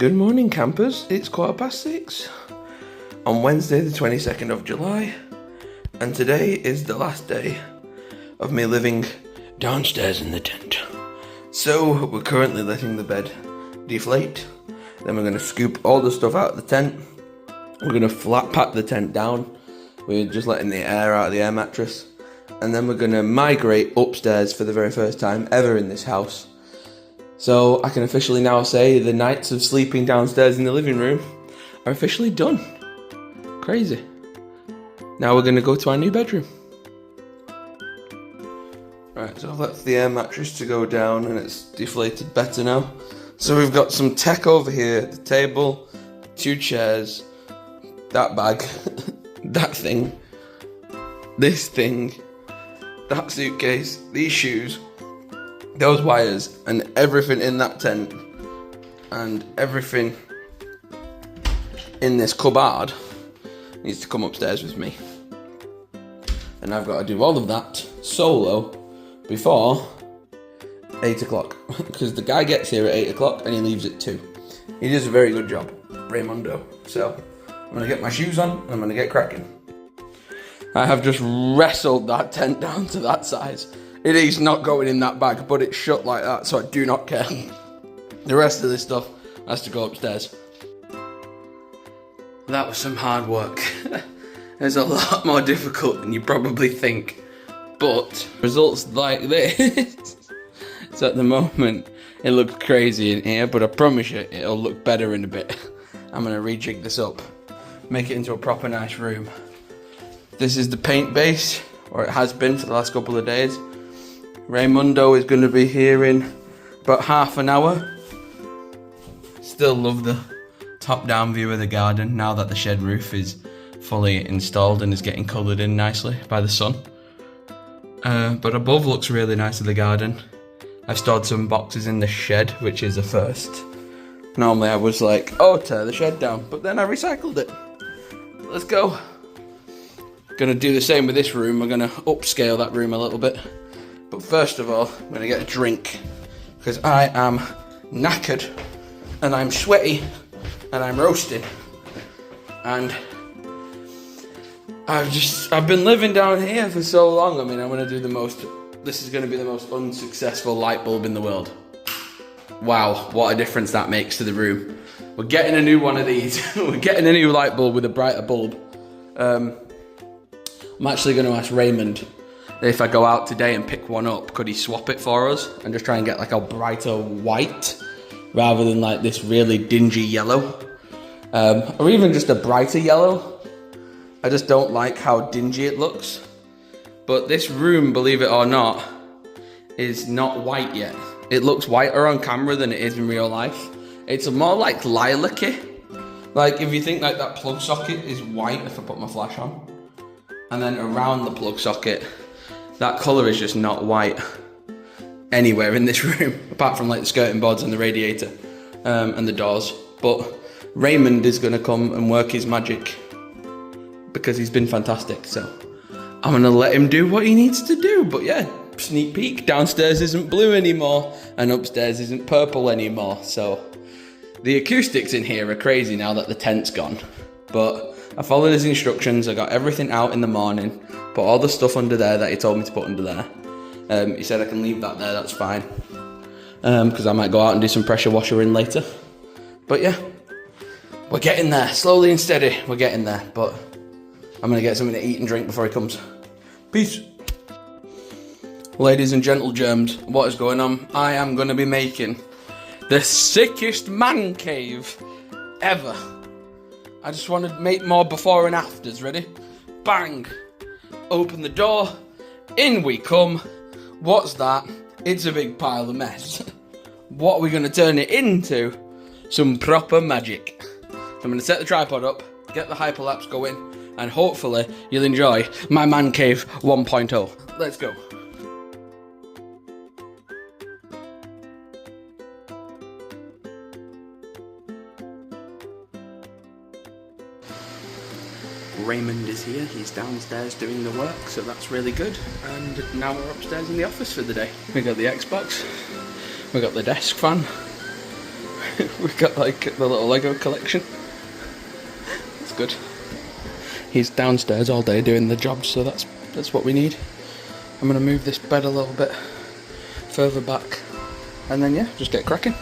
Good morning, campers. It's 6:15 on Wednesday, the 22nd of July, and today is the last day of me living downstairs in the tent. So we're currently letting the bed deflate. Then we're going to scoop all the stuff out of the tent. We're going to flat pack the tent down. We're just letting the air out of the air mattress. And then we're going to migrate upstairs for the very first time ever in this house. So I can officially now say the nights of sleeping downstairs in the living room are officially done. Crazy. Now we're going to go to our new bedroom. Right, so I've left the air mattress to go down and it's deflated better now. So we've got some tech over here, the table, 2 chairs, that bag, that thing, this thing, that suitcase, these shoes, those wires, and everything in that tent, and everything in this cupboard needs to come upstairs with me. And I've got to do all of that solo before 8 o'clock, because the guy gets here at 8 o'clock and he leaves at 2. He does a very good job, Raymundo. So I'm going to get my shoes on and I'm going to get cracking. I have just wrestled that tent down to that size. It is not going in that bag, but it's shut like that, so I do not care. The rest of this stuff has to go upstairs. That was some hard work. It's a lot more difficult than you probably think. But results like this. So at the moment, it looks crazy in here, but I promise you, it'll look better in a bit. I'm going to rejig this up, make it into a proper nice room. This is the paint base, or it has been for the last couple of days. Raymundo is going to be here in about half an hour. Still love the top-down view of the garden now that the shed roof is fully installed and is getting coloured in nicely by the sun. But above looks really nice of the garden. I've stored some boxes in the shed, which is a first. Normally I was like, oh, tear the shed down, but then I recycled it. Let's go. Gonna do the same with this room. We're gonna upscale that room a little bit. But first of all, I'm going to get a drink, because I am knackered, and I'm sweaty, and I'm roasting, and I've been living down here for so long. I mean, I'm going to do this is going to be the most unsuccessful light bulb in the world. Wow, what a difference that makes to the room. We're getting a new one of these. We're getting a new light bulb with a brighter bulb. I'm actually going to ask Raymond if I go out today and pick one up, could he swap it for us and just try and get like a brighter white rather than like this really dingy yellow, or even just a brighter yellow. I just don't like how dingy it looks. But this room, believe it or not, is not white yet. It looks whiter on camera than it is in real life. It's more like lilac-y. Like if you think like that plug socket is white, if I put my flash on, and then around the plug socket, that colour is just not white anywhere in this room, apart from like the skirting boards and the radiator and the doors. But Raymond is going to come and work his magic because he's been fantastic. So I'm going to let him do what he needs to do. But yeah, sneak peek, downstairs isn't blue anymore and upstairs isn't purple anymore. So the acoustics in here are crazy now that the tent's gone. But I followed his instructions. I got everything out in the morning. Put all the stuff under there that he told me to put under there. He said I can leave that there, that's fine. Because I might go out and do some pressure washing later. But yeah, we're getting there. Slowly and steady, we're getting there. But I'm going to get something to eat and drink before he comes. Peace. Ladies and gentle germs, what is going on? I am going to be making the sickest man cave ever. I just want to make more before and afters. Ready? Bang. Open the door, in we come. What's that? It's a big pile of mess. What are we going to turn it into? Some proper magic. So I'm going to set the tripod up, get the hyperlapse going, and hopefully you'll enjoy my man cave 1.0. Let's go. Raymond is here, he's downstairs doing the work, so that's really good. And now we're upstairs in the office for the day. We got the Xbox, we got the desk fan, We've got like the little Lego collection. It's good. He's downstairs all day doing the job, so that's what we need. I'm gonna move this bed a little bit further back, and then yeah, just get cracking.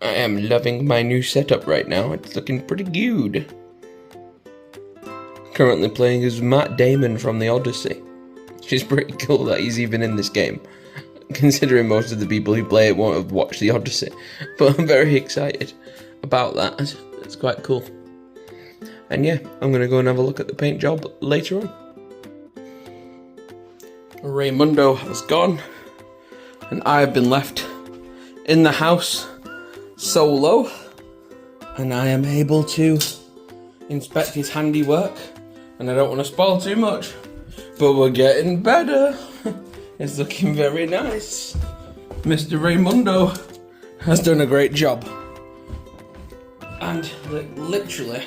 I am loving my new setup right now. It's looking pretty good. Currently playing as Matt Damon from The Odyssey. Which is pretty cool that he's even in this game, considering most of the people who play it won't have watched The Odyssey. But I'm very excited about that. It's quite cool. And yeah, I'm going to go and have a look at the paint job later on. Raymundo has gone, and I have been left in the house solo, and I am able to inspect his handiwork, and I don't want to spoil too much, but we're getting better. It's looking very nice. Mr. Raymundo has done a great job, and literally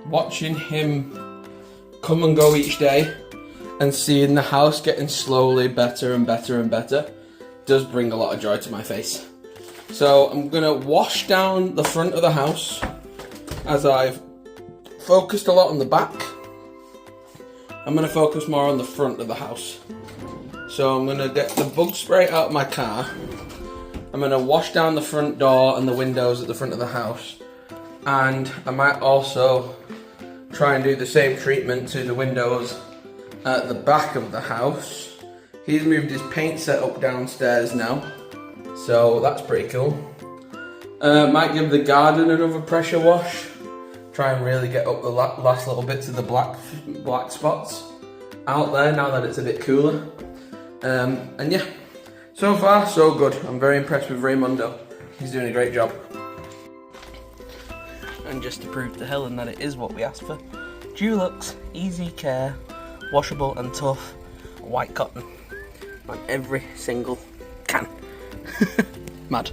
watching him come and go each day and seeing the house getting slowly better and better and better does bring a lot of joy to my face. So I'm going to wash down the front of the house, as I've focused a lot on the back. I'm going to focus more on the front of the house. So I'm going to get the bug spray out of my car. I'm going to wash down the front door and the windows at the front of the house. And I might also try and do the same treatment to the windows at the back of the house. He's moved his paint set up downstairs now, so that's pretty cool. Might give the garden another pressure wash. Try and really get up the last little bits of the black spots out there now that it's a bit cooler. And yeah, so far so good. I'm very impressed with Raymundo. He's doing a great job. And just to prove to Helen that it is what we asked for, Dulux Easy Care Washable and Tough White Cotton on every single can. Mad.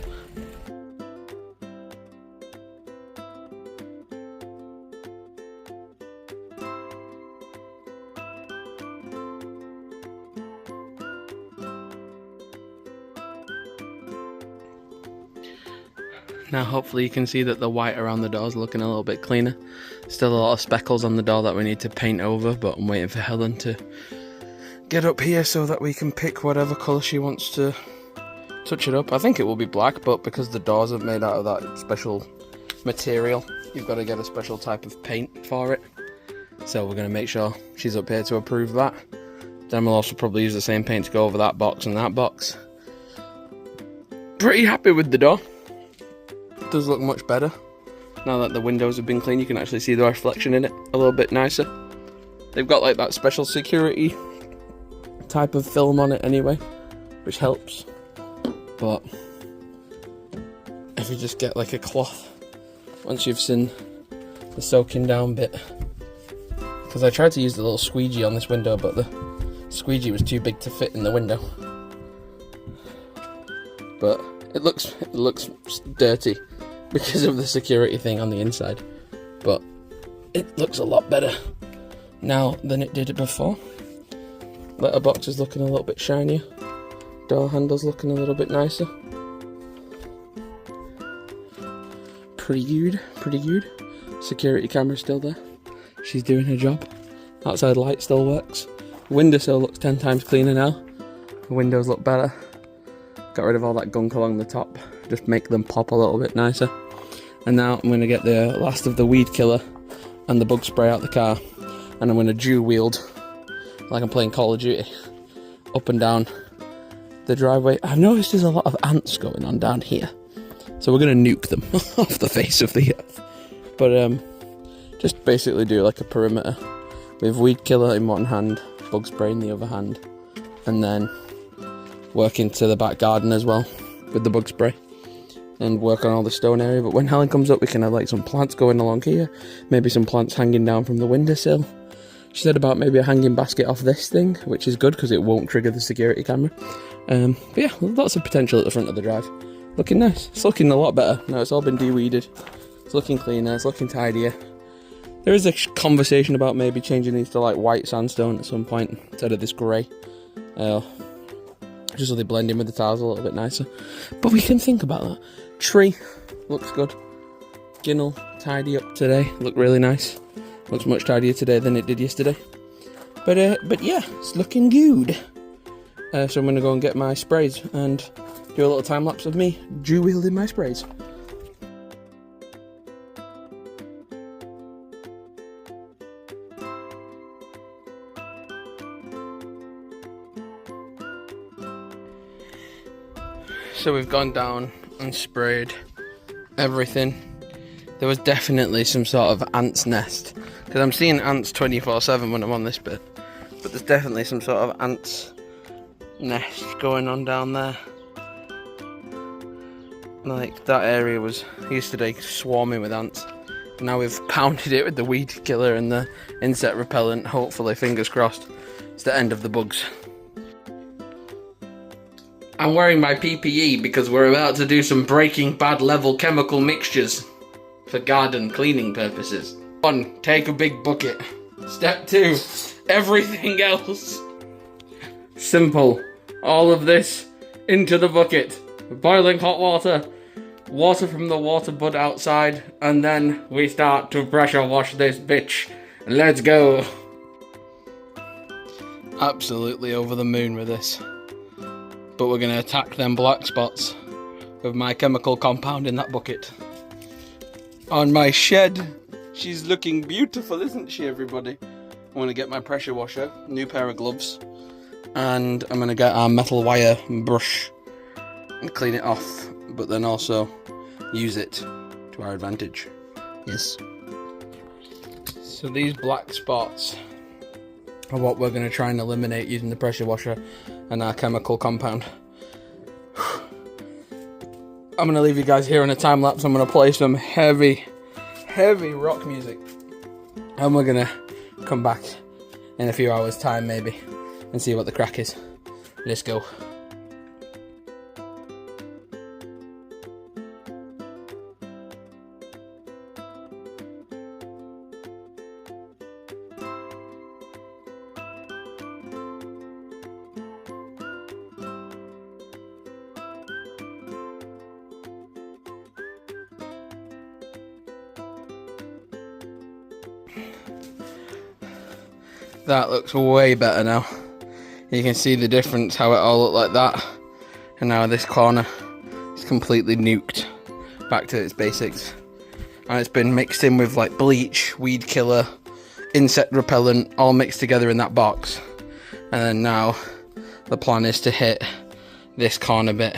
Now hopefully you can see that the white around the door is looking a little bit cleaner. Still a lot of speckles on the door that we need to paint over, but I'm waiting for Helen to get up here so that we can pick whatever colour she wants to touch it up. I think it will be black, but because the doors are made out of that special material, you've got to get a special type of paint for it. So we're going to make sure she's up here to approve that. Then we'll also probably use the same paint to go over that box and that box. Pretty happy with the door. It does look much better. Now that the windows have been cleaned, you can actually see the reflection in it a little bit nicer. They've got like that special security type of film on it anyway, which helps. But if you just get like a cloth, once you've seen the soaking down bit, because I tried to use the little squeegee on this window, but the squeegee was too big to fit in the window. But it looks dirty because of the security thing on the inside, but it looks a lot better now than it did before. Letterbox is looking a little bit shinier. Door handle's looking a little bit nicer. Pretty good, pretty good. Security camera's still there. She's doing her job. Outside light still works. Windowsill looks 10 times cleaner now. The windows look better. Got rid of all that gunk along the top. Just make them pop a little bit nicer. And now I'm going to get the last of the weed killer and the bug spray out the car. And I'm going to dual wield, like I'm playing Call of Duty, up and down the driveway. I've noticed there's a lot of ants going on down here, so we're going to nuke them off the face of the earth. But just basically do like a perimeter with weed killer in one hand, bug spray in the other hand, and then work into the back garden as well with the bug spray and work on all the stone area. But when Helen comes up, we can have like some plants going along here, maybe some plants hanging down from the windowsill. She said about maybe a hanging basket off this thing, which is good because it won't trigger the security camera. But yeah, lots of potential at the front of the drive. Looking nice. It's looking a lot better now it's all been de-weeded. It's looking cleaner, it's looking tidier. There is a conversation about maybe changing these to like white sandstone at some point instead of this grey. Just so they blend in with the tiles a little bit nicer. But we can think about that. Tree looks good. Ginnel tidy up today. Look really nice. Looks much tidier today than it did yesterday. But yeah, it's looking good. So I'm gonna go and get my sprays and do a little time lapse of me dual wielding my sprays. So we've gone down and sprayed everything. There was definitely some sort of ant's nest, because I'm seeing ants 24/7 when I'm on this bit, but there's definitely some sort of ant's nest going on down there. Like, that area was yesterday swarming with ants. Now we've pounded it with the weed killer and the insect repellent. Hopefully, fingers crossed, it's the end of the bugs. I'm wearing my PPE because we're about to do some Breaking Bad level chemical mixtures for garden cleaning purposes. 1, take a big bucket. Step 2, everything else. Simple. All of this into the bucket. Boiling hot water. Water from the water bud outside. And then we start to pressure wash this bitch. Let's go. Absolutely over the moon with this. But we're going to attack them black spots with my chemical compound in that bucket. On my shed. She's looking beautiful, isn't she, everybody? I'm going to get my pressure washer, new pair of gloves, and I'm going to get our metal wire brush and clean it off, but then also use it to our advantage. Yes. So these black spots are what we're going to try and eliminate using the pressure washer and our chemical compound. I'm going to leave you guys here on a time lapse. I'm going to play some heavy rock music, and we're going to come back in a few hours time maybe and see what the crack is. Let's go. That looks way better now. You can see the difference, how it all looked like that. And now this corner is completely nuked back to its basics. And it's been mixed in with like bleach, weed killer, insect repellent, all mixed together in that box. And then now the plan is to hit this corner bit.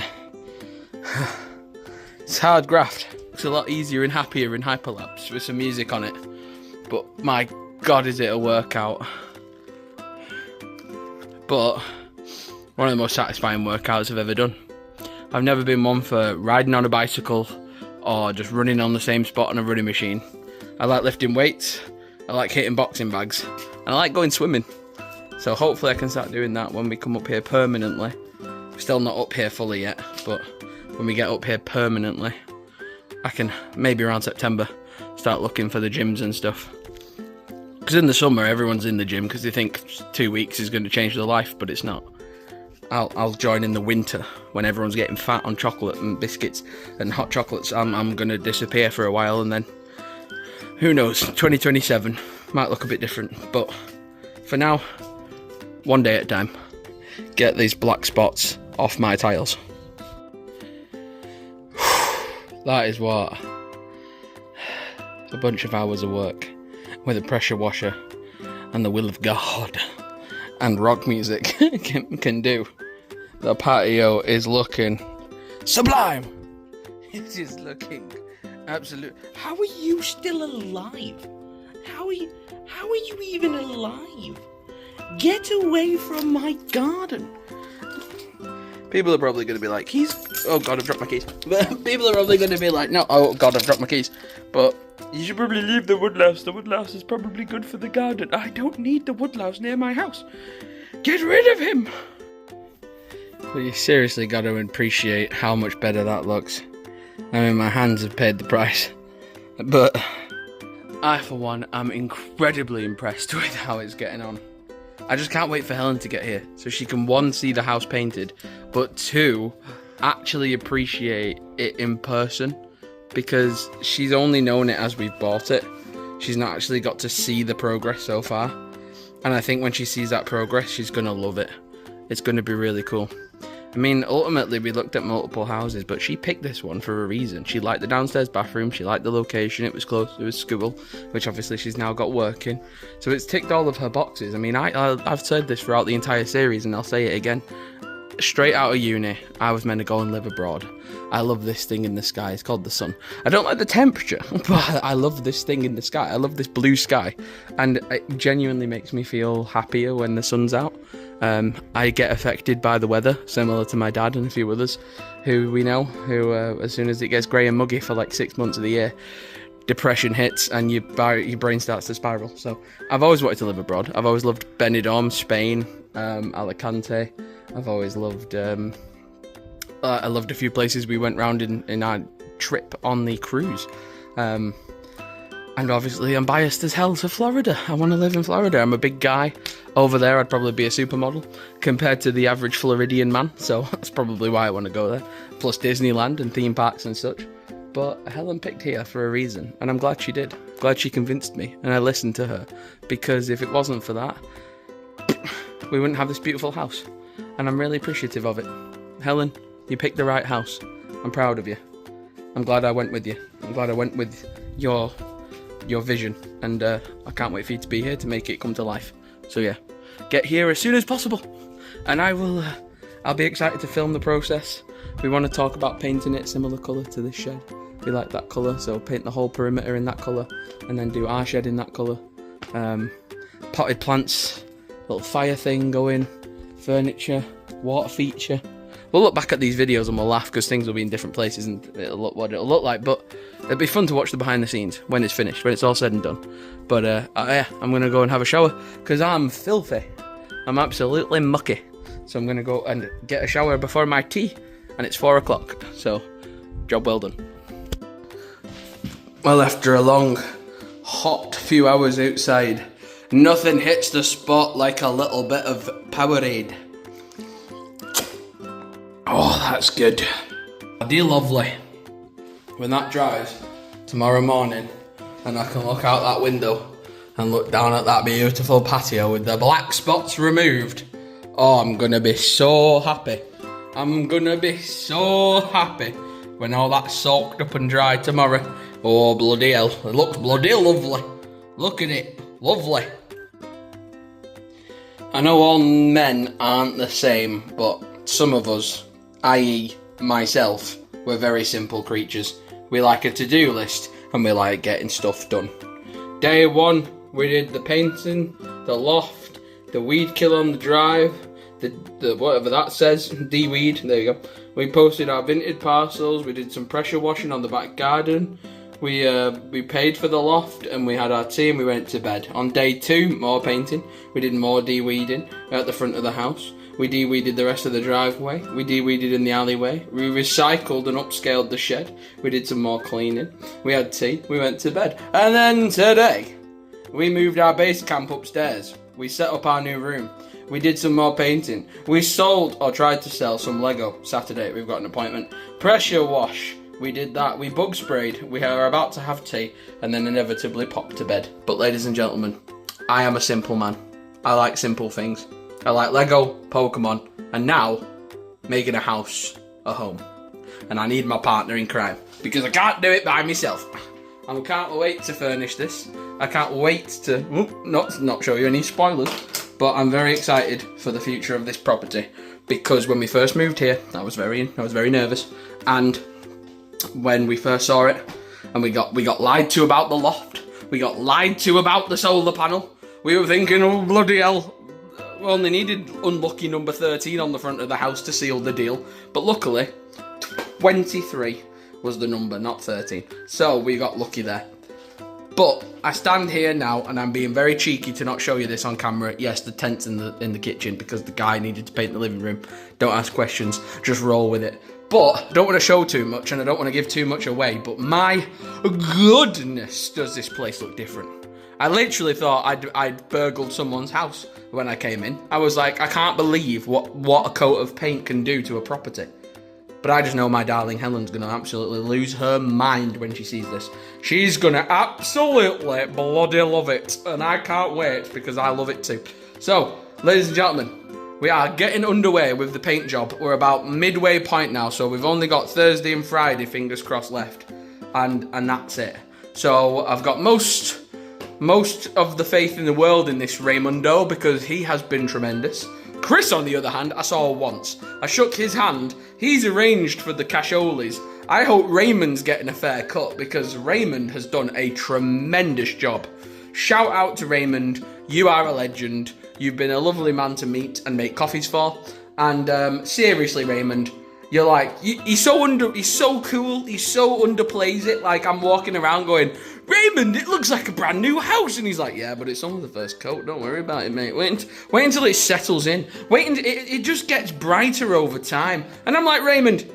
It's hard graft. It's a lot easier and happier in Hyperlapse with some music on it. But my God, is it a workout. But one of the most satisfying workouts I've ever done. I've never been one for riding on a bicycle or just running on the same spot on a running machine. I like lifting weights, I like hitting boxing bags, and I like going swimming. So hopefully I can start doing that when we come up here permanently. We're still not up here fully yet, but when we get up here permanently, I can, maybe around September, start looking for the gyms and stuff. Because in the summer, everyone's in the gym because they think 2 weeks is going to change their life, but it's not. I'll join in the winter when everyone's getting fat on chocolate and biscuits and hot chocolates. I'm going to disappear for a while, and then, who knows, 2027 might look a bit different. But for now, one day at a time, get these black spots off my tiles. That is what a bunch of hours of work with a pressure washer and the will of God and rock music can do. The patio is looking sublime. It is looking absolute. How are you still alive? How are you even alive? Get away from my garden. People are probably going to be like, oh God, I've dropped my keys. People are probably going to be like, no, oh God, I've dropped my keys. But you should probably leave the woodlouse. The woodlouse is probably good for the garden. I don't need the woodlouse near my house. Get rid of him. But you seriously got to appreciate how much better that looks. I mean, my hands have paid the price. But I, for one, am incredibly impressed with how it's getting on. I just can't wait for Helen to get here so she can, one, see the house painted, but two, actually appreciate it in person, because she's only known it as we've bought it. She's not actually got to see the progress so far. And I think when she sees that progress, she's going to love it. It's going to be really cool. I mean, ultimately, we looked at multiple houses, but she picked this one for a reason. She liked the downstairs bathroom, she liked the location, it was close to a school, which obviously she's now got working. So it's ticked all of her boxes. I mean, I've said this throughout the entire series, and I'll say it again. Straight out of uni, I was meant to go and live abroad. I love this thing in the sky. It's called the sun. I don't like the temperature, but I love this thing in the sky. I love this blue sky. And it genuinely makes me feel happier when the sun's out. I get affected by the weather, similar to my dad and a few others who we know, who as soon as it gets grey and muggy for like 6 months of the year, depression hits and your brain starts to spiral. So I've always wanted to live abroad. I've always loved Benidorm, Spain, Alicante. I've always loved, I loved a few places we went round in our trip on the cruise. And obviously I'm biased as hell to Florida. I want to live in Florida. I'm a big guy. Over there I'd probably be a supermodel compared to the average Floridian man. So that's probably why I want to go there. Plus Disneyland and theme parks and such. But Helen picked here for a reason. And I'm glad she did. Glad she convinced me. And I listened to her. Because if it wasn't for that, we wouldn't have this beautiful house. And I'm really appreciative of it. Helen, you picked the right house. I'm proud of you. I'm glad I went with you. I'm glad I went with your vision, and I can't wait for you to be here to make it come to life. So yeah, get here as soon as possible, and I'll be excited to film the process. We want to talk about painting it similar colour to this shed. We like that colour, so paint the whole perimeter in that colour, and then do our shed in that colour. Potted plants, little fire thing going, furniture, water feature. We'll look back at these videos and we'll laugh because things will be in different places and it'll look what it'll look like, but it'll be fun to watch the behind the scenes when it's finished, when it's all said and done. But yeah, I'm going to go and have a shower because I'm filthy. I'm absolutely mucky. So I'm going to go and get a shower before my tea, and it's 4 o'clock, so job well done. Well, after a long, hot few hours outside, nothing hits the spot like a little bit of Powerade. Oh, that's good. Dear lovely. When that dries tomorrow morning and I can look out that window and look down at that beautiful patio with the black spots removed, oh, I'm gonna be so happy. I'm gonna be so happy when all that's soaked up and dry tomorrow. Oh, bloody hell. It looks bloody lovely. Look at it. Lovely. I know all men aren't the same, but some of us, i.e. myself, we're very simple creatures. We like a to-do list and we like getting stuff done. Day one, we did the painting, the loft, the weed kill on the drive, the whatever that says, de-weed, there you go. We posted our vintage parcels, we did some pressure washing on the back garden, we paid for the loft and we had our tea and we went to bed. On day two, more painting, we did more de-weeding at the front of the house. We de-weeded the rest of the driveway, we de-weeded in the alleyway, we recycled and upscaled the shed, we did some more cleaning, we had tea, we went to bed. And then today, we moved our base camp upstairs, we set up our new room, we did some more painting, we sold or tried to sell some Lego. Saturday, we've got an appointment. Pressure wash, we did that, we bug sprayed, we are about to have tea, and then inevitably popped to bed. But ladies and gentlemen, I am a simple man. I like simple things. I like Lego, Pokemon, and now making a house a home. And I need my partner in crime because I can't do it by myself. I can't wait to furnish this. I can't wait to not show you any spoilers, but I'm very excited for the future of this property because when we first moved here, I was very nervous, and when we first saw it, and we got lied to about the loft, we got lied to about the solar panel. We were thinking, oh bloody hell. We only needed unlucky number 13 on the front of the house to seal the deal. But luckily, 23 was the number, not 13. So we got lucky there. But I stand here now and I'm being very cheeky to not show you this on camera. Yes, the tent's in the kitchen because the guy needed to paint the living room. Don't ask questions, just roll with it. But I don't want to show too much and I don't want to give too much away, but my goodness, does this place look different. I literally thought I'd burgled someone's house when I came in. I was like, I can't believe what a coat of paint can do to a property. But I just know my darling Helen's going to absolutely lose her mind when she sees this. She's going to absolutely bloody love it. And I can't wait because I love it too. So, ladies and gentlemen, we are getting underway with the paint job. We're about midway point now. So we've only got Thursday and Friday, fingers crossed, left. And that's it. So I've got most of the faith in the world in this Raymundo because he has been tremendous. Chris, on the other hand, I saw once. I shook his hand. He's arranged for the casholis. I hope Raymond's getting a fair cut because Raymond has done a tremendous job. Shout out to Raymond. You are a legend. You've been a lovely man to meet and make coffees for. And seriously, Raymond, you're like, he's so cool. He so underplays it. Like, I'm walking around going, Raymond, it looks like a brand new house. And he's like, yeah, but it's only the first coat. Don't worry about it, mate. Wait until it settles in. It just gets brighter over time. And I'm like, Raymond,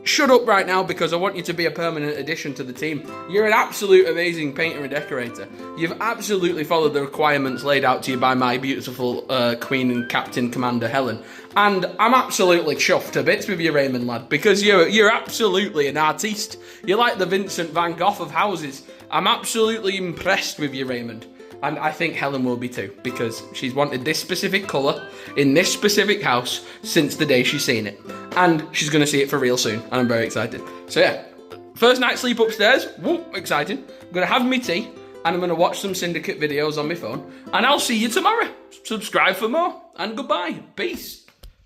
shut up right now because I want you to be a permanent addition to the team. You're an absolute amazing painter and decorator. You've absolutely followed the requirements laid out to you by my beautiful queen and captain commander Helen. And I'm absolutely chuffed to bits with you, Raymond, lad, because you're absolutely an artiste. You're like the Vincent van Gogh of houses. I'm absolutely impressed with you, Raymond. And I think Helen will be too, because she's wanted this specific colour in this specific house since the day she's seen it. And she's going to see it for real soon, and I'm very excited. So yeah, first night's sleep upstairs, woo, exciting. I'm going to have me tea, and I'm going to watch some Syndicate videos on my phone, and I'll see you tomorrow. Subscribe for more, and goodbye. Peace.